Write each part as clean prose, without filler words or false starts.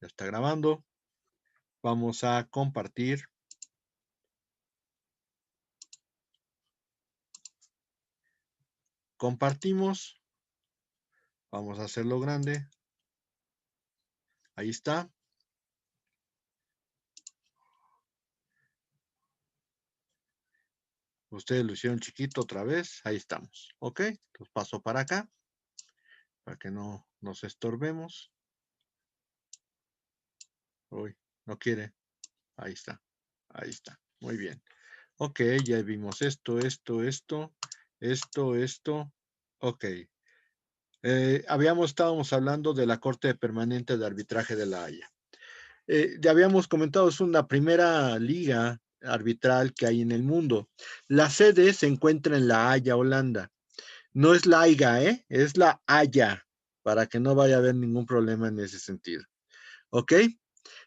Ya está grabando. Vamos a compartir. Compartimos. Vamos a hacerlo grande. Ahí está. Ustedes lo hicieron chiquito otra vez. Ahí estamos. Ok. Los paso para acá. Para que no nos estorbemos. Uy, no quiere. Ahí está. Ahí está. Muy bien. Ok, ya vimos esto. Ok. Estábamos hablando de la Corte Permanente de Arbitraje de La Haya. Ya habíamos comentado, es una primera liga arbitral que hay en el mundo. La sede se encuentra en La Haya, Holanda. No es la Haiga, es la Haya, para que no vaya a haber ningún problema en ese sentido. ¿Ok?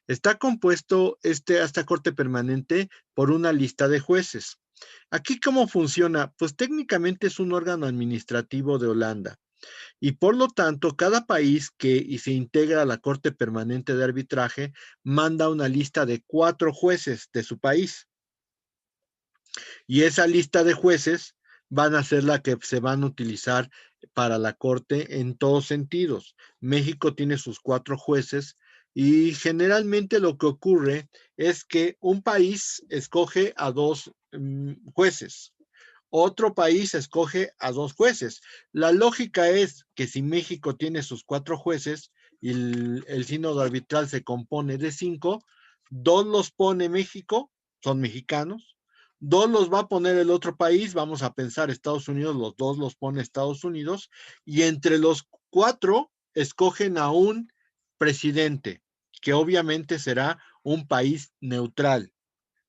Está compuesto esta corte permanente por una lista de jueces. Aquí, ¿cómo funciona? Pues técnicamente es un órgano administrativo de Holanda. Y por lo tanto, cada país que se integra a la Corte Permanente de Arbitraje manda una lista de 4 jueces de su país. Y esa lista de jueces van a ser la que se van a utilizar para la Corte en todos sentidos. México tiene sus 4 jueces y generalmente lo que ocurre es que un país escoge a 2 jueces. Otro país escoge a 2 jueces. La lógica es que si México tiene sus 4 jueces y el sínodo arbitral se compone de 5, 2 los pone México, son mexicanos, 2 los va a poner el otro país, vamos a pensar Estados Unidos, los 2 los pone Estados Unidos, y entre los 4 escogen a un presidente, que obviamente será un país neutral.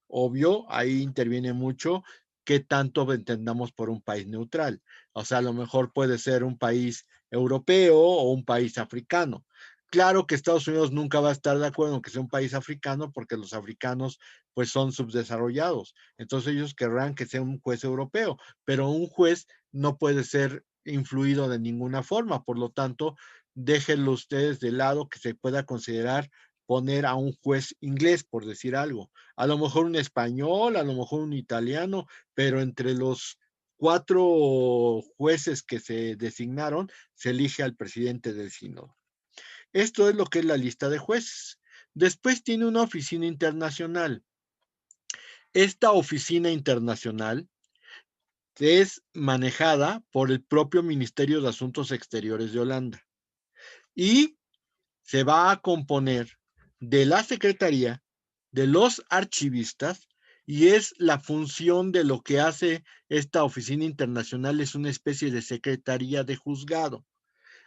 Obvio, ahí interviene mucho qué tanto entendamos por un país neutral. O sea, a lo mejor puede ser un país europeo o un país africano. Claro que Estados Unidos nunca va a estar de acuerdo en que sea un país africano porque los africanos pues son subdesarrollados. Entonces ellos querrán que sea un juez europeo, pero un juez no puede ser influido de ninguna forma. Por lo tanto, déjenlo ustedes de lado que se pueda considerar poner a un juez inglés, por decir algo. A lo mejor un español, a lo mejor un italiano, pero entre los 4 jueces que se designaron, se elige al presidente del sínodo. Esto es lo que es la lista de jueces. Después tiene una oficina internacional. Esta oficina internacional es manejada por el propio Ministerio de Asuntos Exteriores de Holanda y se va a componer de la Secretaría, de los archivistas, y es la función de lo que hace esta oficina internacional, es una especie de secretaría de juzgado.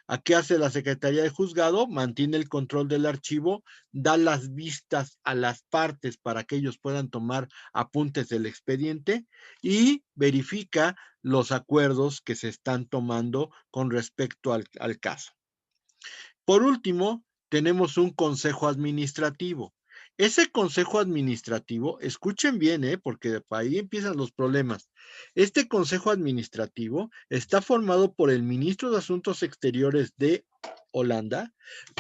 ¿A qué hace la Secretaría de Juzgado? Mantiene el control del archivo, da las vistas a las partes para que ellos puedan tomar apuntes del expediente y verifica los acuerdos que se están tomando con respecto al caso. Por último, tenemos un consejo administrativo. Ese consejo administrativo, escuchen bien, porque ahí empiezan los problemas. Este consejo administrativo está formado por el ministro de Asuntos Exteriores de Holanda,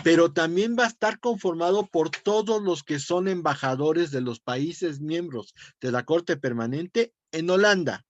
pero también va a estar conformado por todos los que son embajadores de los países miembros de la Corte Permanente en Holanda.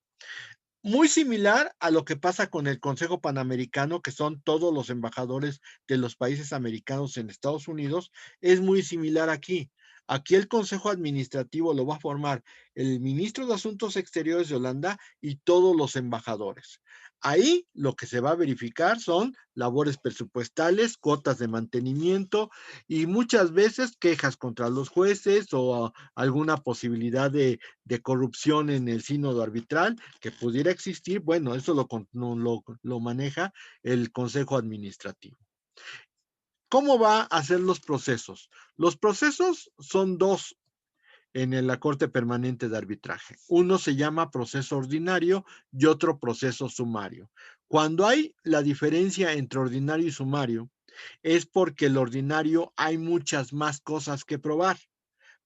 Muy similar a lo que pasa con el Consejo Panamericano, que son todos los embajadores de los países americanos en Estados Unidos, es muy similar aquí. Aquí el Consejo Administrativo lo va a formar el ministro de Asuntos Exteriores de Holanda y todos los embajadores. Ahí lo que se va a verificar son labores presupuestales, cuotas de mantenimiento y muchas veces quejas contra los jueces o alguna posibilidad de corrupción en el sínodo arbitral que pudiera existir. Bueno, eso lo maneja el Consejo Administrativo. ¿Cómo va a ser los procesos? Los procesos son 2 en la Corte Permanente de Arbitraje. Uno se llama proceso ordinario y otro proceso sumario. Cuando hay la diferencia entre ordinario y sumario, es porque el ordinario hay muchas más cosas que probar.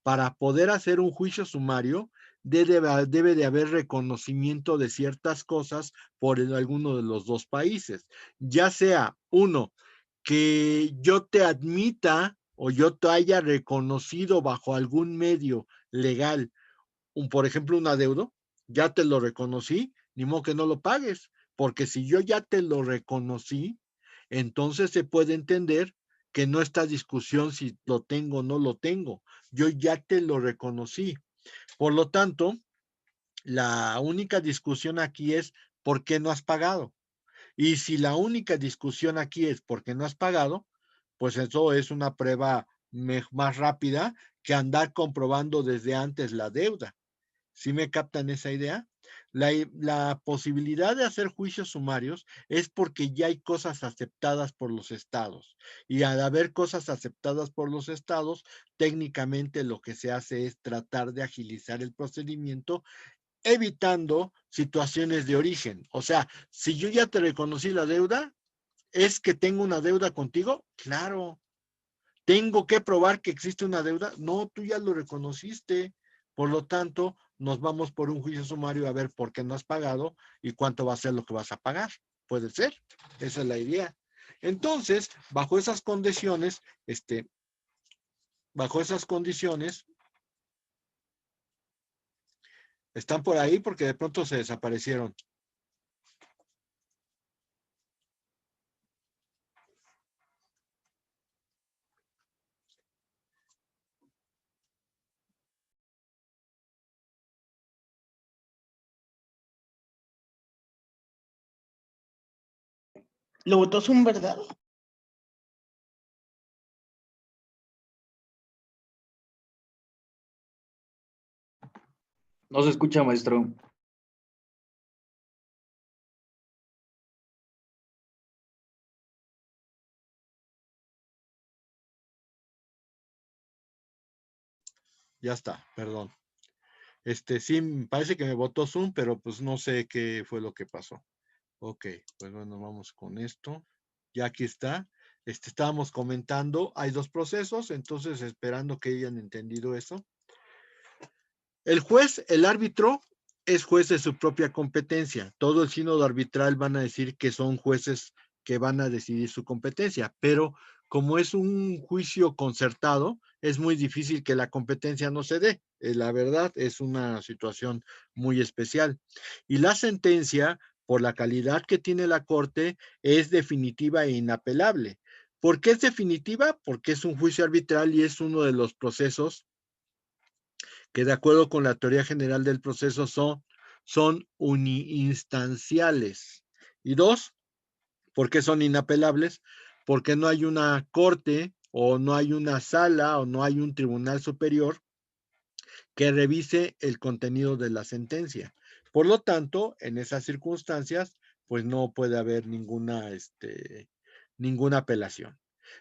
Para poder hacer un juicio sumario, debe de haber reconocimiento de ciertas cosas por alguno de los 2 países, ya sea uno, que yo te admita o yo te haya reconocido bajo algún medio legal, por ejemplo, un adeudo, ya te lo reconocí, ni modo que no lo pagues, porque si yo ya te lo reconocí, entonces se puede entender que no está discusión si lo tengo o no lo tengo. Yo ya te lo reconocí. Por lo tanto, la única discusión aquí es ¿por qué no has pagado? Y si la única discusión aquí es ¿por qué no has pagado? Pues eso es una prueba más rápida que andar comprobando desde antes la deuda. ¿Sí me captan esa idea? La posibilidad de hacer juicios sumarios es porque ya hay cosas aceptadas por los estados. Y al haber cosas aceptadas por los estados, técnicamente lo que se hace es tratar de agilizar el procedimiento, evitando situaciones de origen. O sea, si yo ya te reconocí la deuda, ¿es que tengo una deuda contigo? Claro. ¿Tengo que probar que existe una deuda? No, tú ya lo reconociste. Por lo tanto, nos vamos por un juicio sumario a ver por qué no has pagado y cuánto va a ser lo que vas a pagar. Puede ser. Esa es la idea. Entonces, bajo esas condiciones, están por ahí porque de pronto se desaparecieron. ¿Lo votó Zoom, verdad? No se escucha, maestro. Ya está, perdón. Sí, parece que me votó Zoom, pero pues no sé qué fue lo que pasó. Ok, pues bueno, vamos con esto. Ya aquí está. Estábamos comentando, hay dos procesos, entonces esperando que hayan entendido eso. El juez, el árbitro, es juez de su propia competencia. Todo el sínodo arbitral van a decir que son jueces que van a decidir su competencia, pero como es un juicio concertado, es muy difícil que la competencia no se dé. La verdad, es una situación muy especial. Y la sentencia, por la calidad que tiene la Corte, es definitiva e inapelable. ¿Por qué es definitiva? Porque es un juicio arbitral y es uno de los procesos que de acuerdo con la teoría general del proceso son uniinstanciales. Y dos, ¿por qué son inapelables? Porque no hay una corte o no hay una sala o no hay un tribunal superior que revise el contenido de la sentencia. Por lo tanto, en esas circunstancias, pues no puede haber ninguna apelación.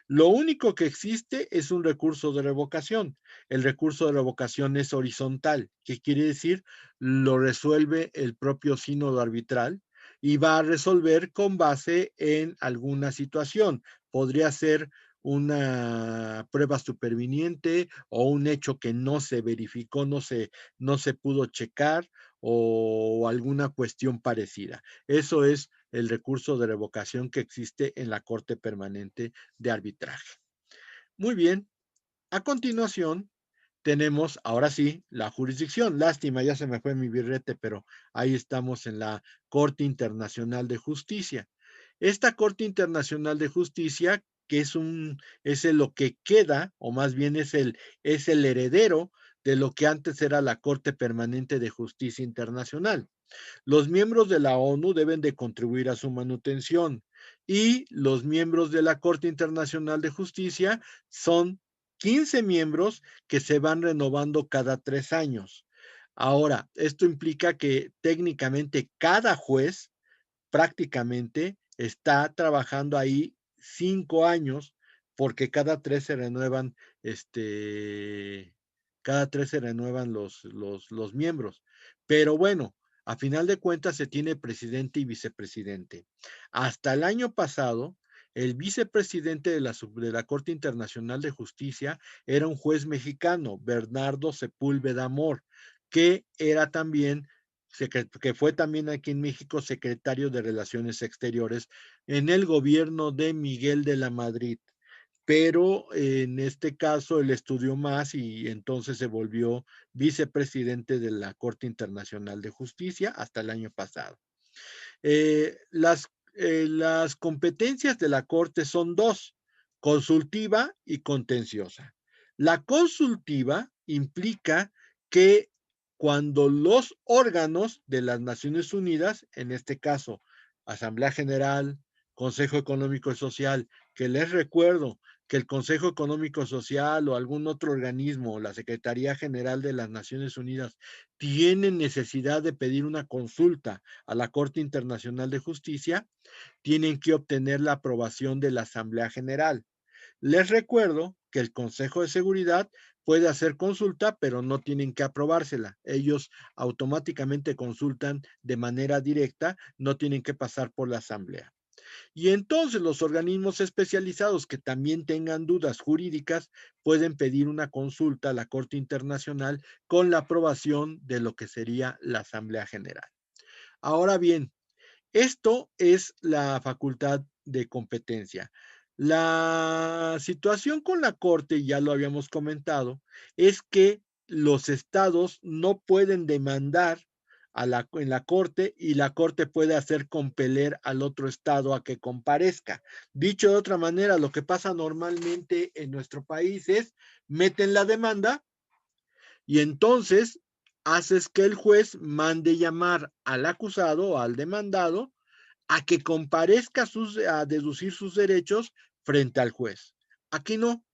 Lo único que existe es un recurso de revocación. El recurso de revocación es horizontal, que quiere decir lo resuelve el propio sínodo arbitral y va a resolver con base en alguna situación. Podría ser una prueba superviniente o un hecho que no se verificó, no se pudo checar o alguna cuestión parecida. Eso es el recurso de revocación que existe en la Corte Permanente de Arbitraje. Muy bien, a continuación tenemos ahora sí la jurisdicción. Lástima, ya se me fue mi birrete, pero ahí estamos en la Corte Internacional de Justicia. Esta Corte Internacional de Justicia, que es lo que queda, o más bien es el heredero de lo que antes era la Corte Permanente de Justicia Internacional. Los miembros de la ONU deben de contribuir a su manutención y los miembros de la Corte Internacional de Justicia son 15 miembros que se van renovando cada 3 años. Ahora, esto implica que técnicamente cada juez prácticamente está trabajando ahí 5 años porque cada tres se renuevan los miembros. Pero bueno, a final de cuentas se tiene presidente y vicepresidente. Hasta el año pasado, el vicepresidente de la Corte Internacional de Justicia era un juez mexicano, Bernardo Sepúlveda Amor, que era también que fue también aquí en México secretario de Relaciones Exteriores en el gobierno de Miguel de la Madrid. pero en este caso él estudió más y entonces se volvió vicepresidente de la Corte Internacional de Justicia hasta el año pasado. Las competencias de la Corte son dos: consultiva y contenciosa. La consultiva implica que cuando los órganos de las Naciones Unidas, en este caso, Asamblea General, Consejo Económico y Social, que les recuerdo que el Consejo Económico y Social o algún otro organismo, la Secretaría General de las Naciones Unidas, tienen necesidad de pedir una consulta a la Corte Internacional de Justicia, tienen que obtener la aprobación de la Asamblea General. Les recuerdo que el Consejo de Seguridad puede hacer consulta, pero no tienen que aprobársela. Ellos automáticamente consultan de manera directa, no tienen que pasar por la Asamblea. Y entonces los organismos especializados que también tengan dudas jurídicas pueden pedir una consulta a la Corte Internacional con la aprobación de lo que sería la Asamblea General. Ahora bien, esto es la facultad de competencia. La situación con la Corte, ya lo habíamos comentado, es que los estados no pueden demandar en la Corte y la Corte puede hacer compeler al otro estado a que comparezca. Dicho de otra manera, lo que pasa normalmente en nuestro país es meten la demanda y entonces haces que el juez mande llamar al acusado o al demandado a que comparezca a deducir sus derechos frente al juez. Aquí no.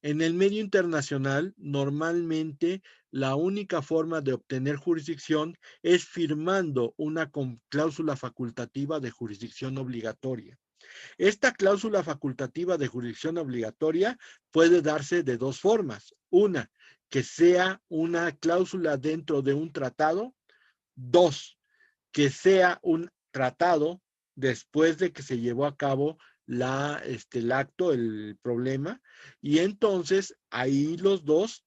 En el medio internacional, normalmente la única forma de obtener jurisdicción es firmando una cláusula facultativa de jurisdicción obligatoria. Esta cláusula facultativa de jurisdicción obligatoria puede darse de dos formas. Una, que sea una cláusula dentro de un tratado. Dos, que sea un tratado después de que se llevó a cabo el acto, el problema, y entonces ahí los dos.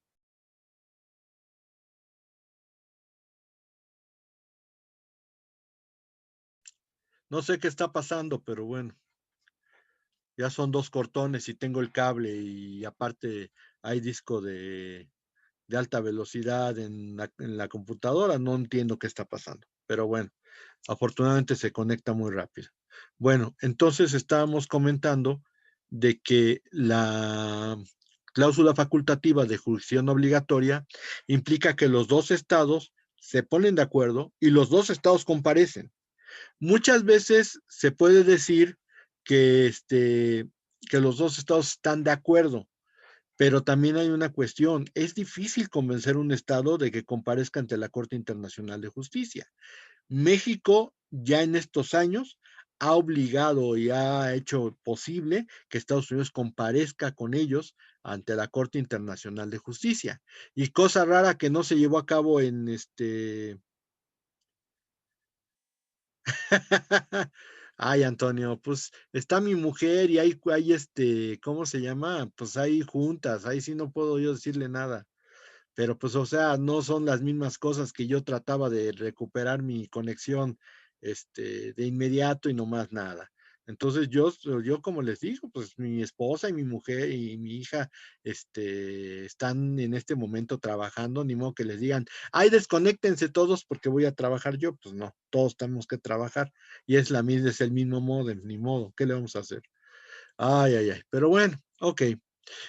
No sé qué está pasando, pero bueno, ya son dos cortones y tengo el cable y aparte hay disco de alta velocidad en la computadora, no entiendo qué está pasando, pero bueno, afortunadamente se conecta muy rápido. Bueno, entonces estábamos comentando de que la cláusula facultativa de jurisdicción obligatoria implica que los dos estados se ponen de acuerdo y los dos estados comparecen. Muchas veces se puede decir que los dos estados están de acuerdo, pero también hay una cuestión: es difícil convencer a un estado de que comparezca ante la Corte Internacional de Justicia. México ya en estos años ha obligado y ha hecho posible que Estados Unidos comparezca con ellos ante la Corte Internacional de Justicia. Y cosa rara que no se llevó a cabo en Ay, Antonio, pues está mi mujer y hay ¿cómo se llama? Pues hay juntas, ahí sí no puedo yo decirle nada. Pero pues, o sea, no son las mismas cosas que yo trataba de recuperar mi conexión, de inmediato y no más nada. Entonces yo como les digo, pues mi esposa y mi mujer y mi hija, están en este momento trabajando, ni modo que les digan, ay, desconéctense todos porque voy a trabajar yo. Pues no, todos tenemos que trabajar y es el mismo modo, ni modo, ¿qué le vamos a hacer? Ay, ay, ay, pero bueno, ok.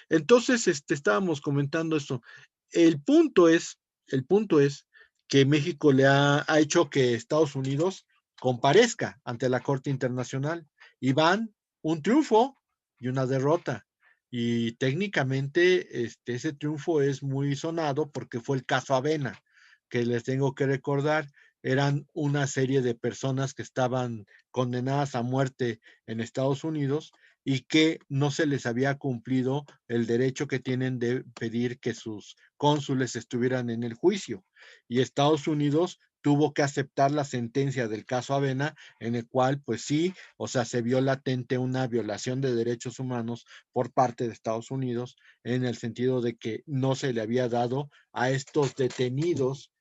Entonces, estábamos comentando esto. El punto es, el punto es que México ha hecho que Estados Unidos comparezca ante la Corte Internacional y van un triunfo y una derrota. Y técnicamente ese triunfo es muy sonado porque fue el caso Avena, que les tengo que recordar, eran una serie de personas que estaban condenadas a muerte en Estados Unidos y que no se les había cumplido el derecho que tienen de pedir que sus cónsules estuvieran en el juicio. Y Estados Unidos tuvo que aceptar la sentencia del caso Avena, en el cual, pues sí, o sea, se vio latente una violación de derechos humanos por parte de Estados Unidos, en el sentido de que no se le había dado a estos detenidos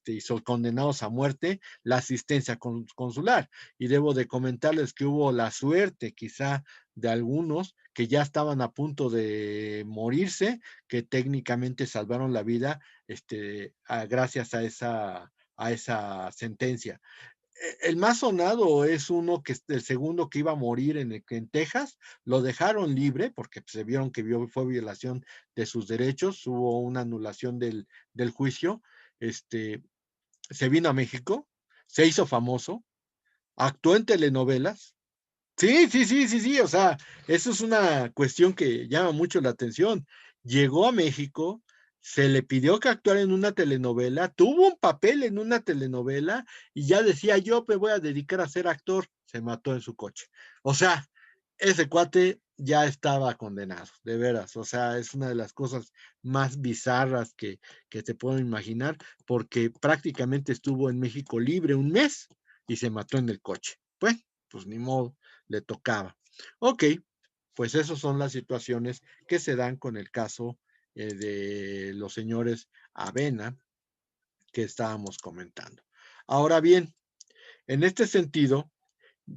y son condenados a muerte la asistencia consular. Y debo de comentarles que hubo la suerte, quizá, de algunos que ya estaban a punto de morirse, que técnicamente salvaron la vida gracias a esa sentencia. El más sonado es uno que es el segundo que iba a morir en Texas, lo dejaron libre porque se vieron que fue violación de sus derechos, hubo una anulación del juicio, se vino a México, se hizo famoso, actuó en telenovelas. Sí, sí, sí, sí, sí, o sea, eso es una cuestión que llama mucho la atención. Llegó a México, se le pidió que actuara en una telenovela, tuvo un papel en una telenovela y ya decía, yo me voy a dedicar a ser actor, se mató en su coche. O sea, ese cuate ya estaba condenado, de veras, o sea, es una de las cosas más bizarras que te puedo imaginar, porque prácticamente estuvo en México libre un mes y se mató en el coche. Pues ni modo, le tocaba. Ok, pues esas son las situaciones que se dan con el caso de los señores Avena que estábamos comentando. Ahora bien, en este sentido,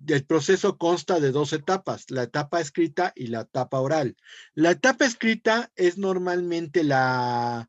el proceso consta de dos etapas, la etapa escrita y la etapa oral. La etapa escrita es normalmente la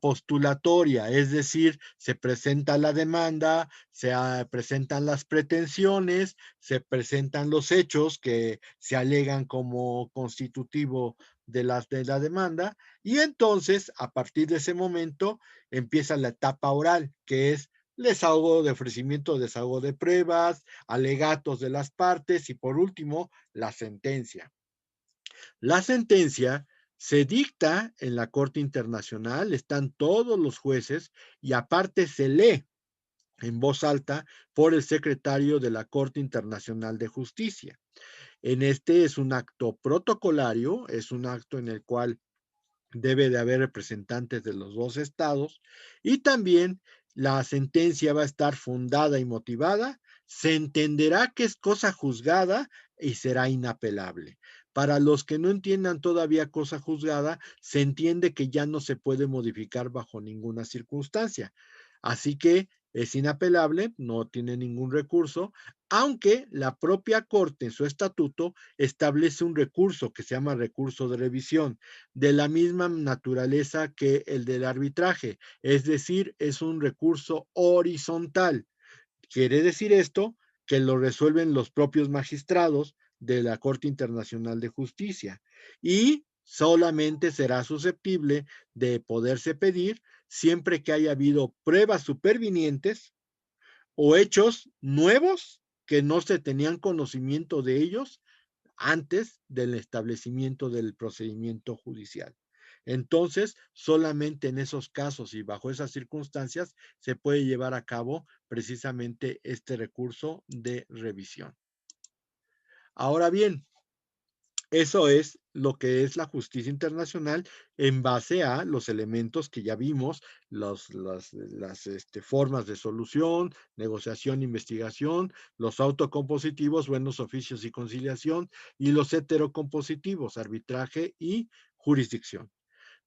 postulatoria, es decir, se presenta la demanda, se presentan las pretensiones, se presentan los hechos que se alegan como constitutivo de la demanda y entonces a partir de ese momento empieza la etapa oral, que es desahogo de ofrecimiento, desahogo de pruebas, alegatos de las partes y por último, la sentencia. La sentencia se dicta en la Corte Internacional, están todos los jueces y aparte se lee en voz alta por el secretario de la Corte Internacional de Justicia. En este es un acto protocolario, es un acto en el cual debe de haber representantes de los dos estados y también la sentencia va a estar fundada y motivada, se entenderá que es cosa juzgada y será inapelable. Para los que no entiendan todavía cosa juzgada, se entiende que ya no se puede modificar bajo ninguna circunstancia. Así que es inapelable, no tiene ningún recurso, aunque la propia Corte en su estatuto establece un recurso que se llama recurso de revisión de la misma naturaleza que el del arbitraje, es decir, es un recurso horizontal. Quiere decir esto que lo resuelven los propios magistrados de la Corte Internacional de Justicia y solamente será susceptible de poderse pedir siempre que haya habido pruebas supervinientes o hechos nuevos que no se tenían conocimiento de ellos antes del establecimiento del procedimiento judicial. Entonces, solamente en esos casos y bajo esas circunstancias se puede llevar a cabo precisamente este recurso de revisión. Ahora bien, eso es lo que es la justicia internacional en base a los elementos que ya vimos, las formas de solución, negociación, investigación, los autocompositivos, buenos oficios y conciliación, y los heterocompositivos, arbitraje y jurisdicción.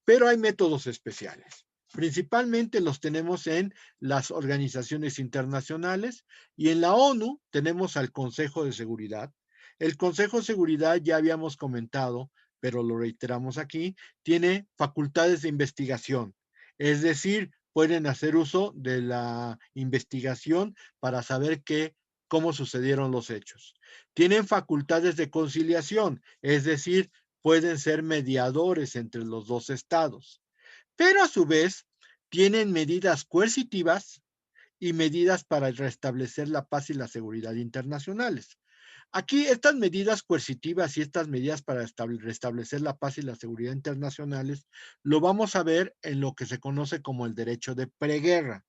Pero hay métodos especiales. Principalmente los tenemos en las organizaciones internacionales y en la ONU tenemos al Consejo de Seguridad. El Consejo de Seguridad ya habíamos comentado, pero lo reiteramos aquí, tiene facultades de investigación, es decir, pueden hacer uso de la investigación para saber cómo sucedieron los hechos. Tienen facultades de conciliación, es decir, pueden ser mediadores entre los dos estados, pero a su vez tienen medidas coercitivas y medidas para restablecer la paz y la seguridad internacionales. Aquí estas medidas coercitivas y estas medidas para restablecer la paz y la seguridad internacionales lo vamos a ver en lo que se conoce como el derecho de preguerra,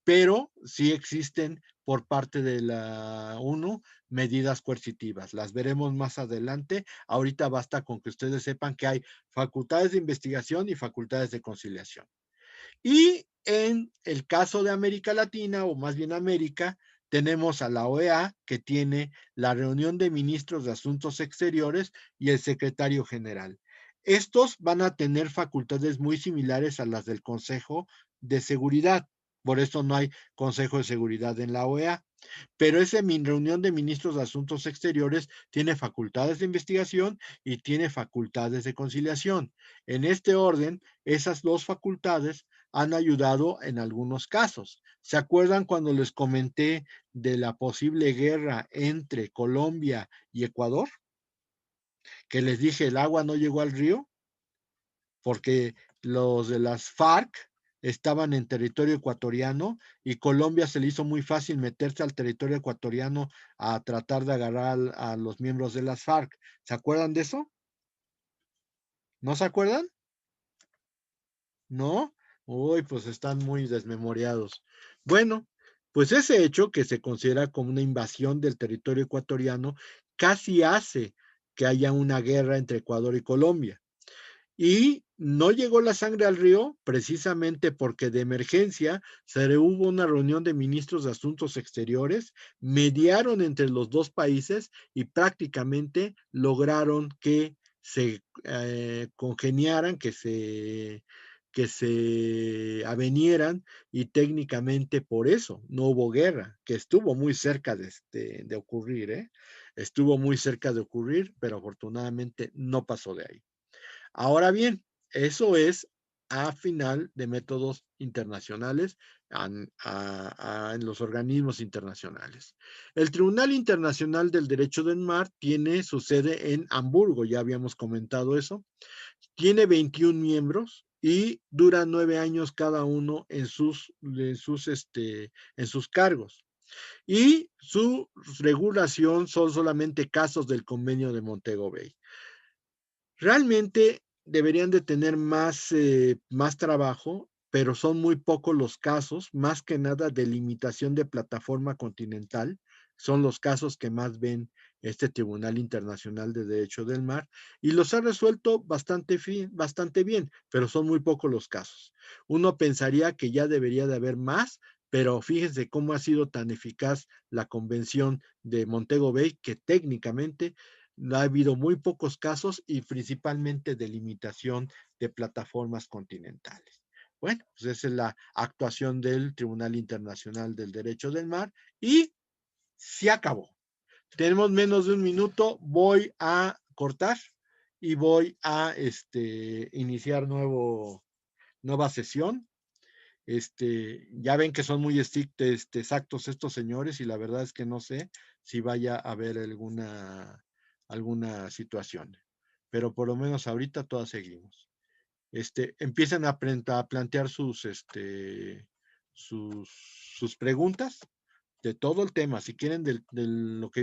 pero sí existen por parte de la ONU medidas coercitivas. Las veremos más adelante. Ahorita basta con que ustedes sepan que hay facultades de investigación y facultades de conciliación. Y en el caso de América Latina, o más bien América, tenemos a la OEA, que tiene la reunión de ministros de Asuntos Exteriores y el secretario general. Estos van a tener facultades muy similares a las del Consejo de Seguridad. Por eso no hay Consejo de Seguridad en la OEA. Pero esa reunión de ministros de Asuntos Exteriores tiene facultades de investigación y tiene facultades de conciliación. En este orden, esas dos facultades han ayudado en algunos casos. ¿Se acuerdan cuando les comenté de la posible guerra entre Colombia y Ecuador? Que les dije el agua no llegó al río porque los de las FARC estaban en territorio ecuatoriano y Colombia se le hizo muy fácil meterse al territorio ecuatoriano a tratar de agarrar a los miembros de las FARC. ¿Se acuerdan de eso? ¿No se acuerdan? ¿No? Uy, pues están muy desmemoriados. Bueno, pues ese hecho, que se considera como una invasión del territorio ecuatoriano, casi hace que haya una guerra entre Ecuador y Colombia. Y no llegó la sangre al río precisamente porque de emergencia se hubo una reunión de ministros de Asuntos Exteriores, mediaron entre los dos países y prácticamente lograron que se congeniaran, que se avenieran, y técnicamente por eso no hubo guerra, que estuvo muy cerca de ocurrir, ¿eh? Estuvo muy cerca de ocurrir, pero afortunadamente no pasó de ahí. Ahora bien, eso es a final de métodos internacionales en los organismos internacionales. El Tribunal Internacional del Derecho del Mar tiene su sede en Hamburgo, ya habíamos comentado eso. Tiene 21 miembros y dura 9 años cada uno en sus cargos. Y su regulación son solamente casos del Convenio de Montego Bay. Realmente deberían de tener más trabajo, pero son muy pocos los casos, más que nada de limitación de plataforma continental. Son los casos que más ven este Tribunal Internacional de Derecho del Mar, y los ha resuelto bastante bien, pero son muy pocos los casos. Uno pensaría que ya debería de haber más, pero fíjense cómo ha sido tan eficaz la Convención de Montego Bay, que técnicamente ha habido muy pocos casos y principalmente de limitación de plataformas continentales. Bueno, pues esa es la actuación del Tribunal Internacional del Derecho del Mar y se acabó. Tenemos menos de un minuto, voy a cortar y voy a iniciar nueva sesión. Ya ven que son muy exactos estos señores, y la verdad es que no sé si vaya a haber alguna situación, pero por lo menos ahorita todas seguimos. Empiezan a plantear sus preguntas de todo el tema, si quieren de lo que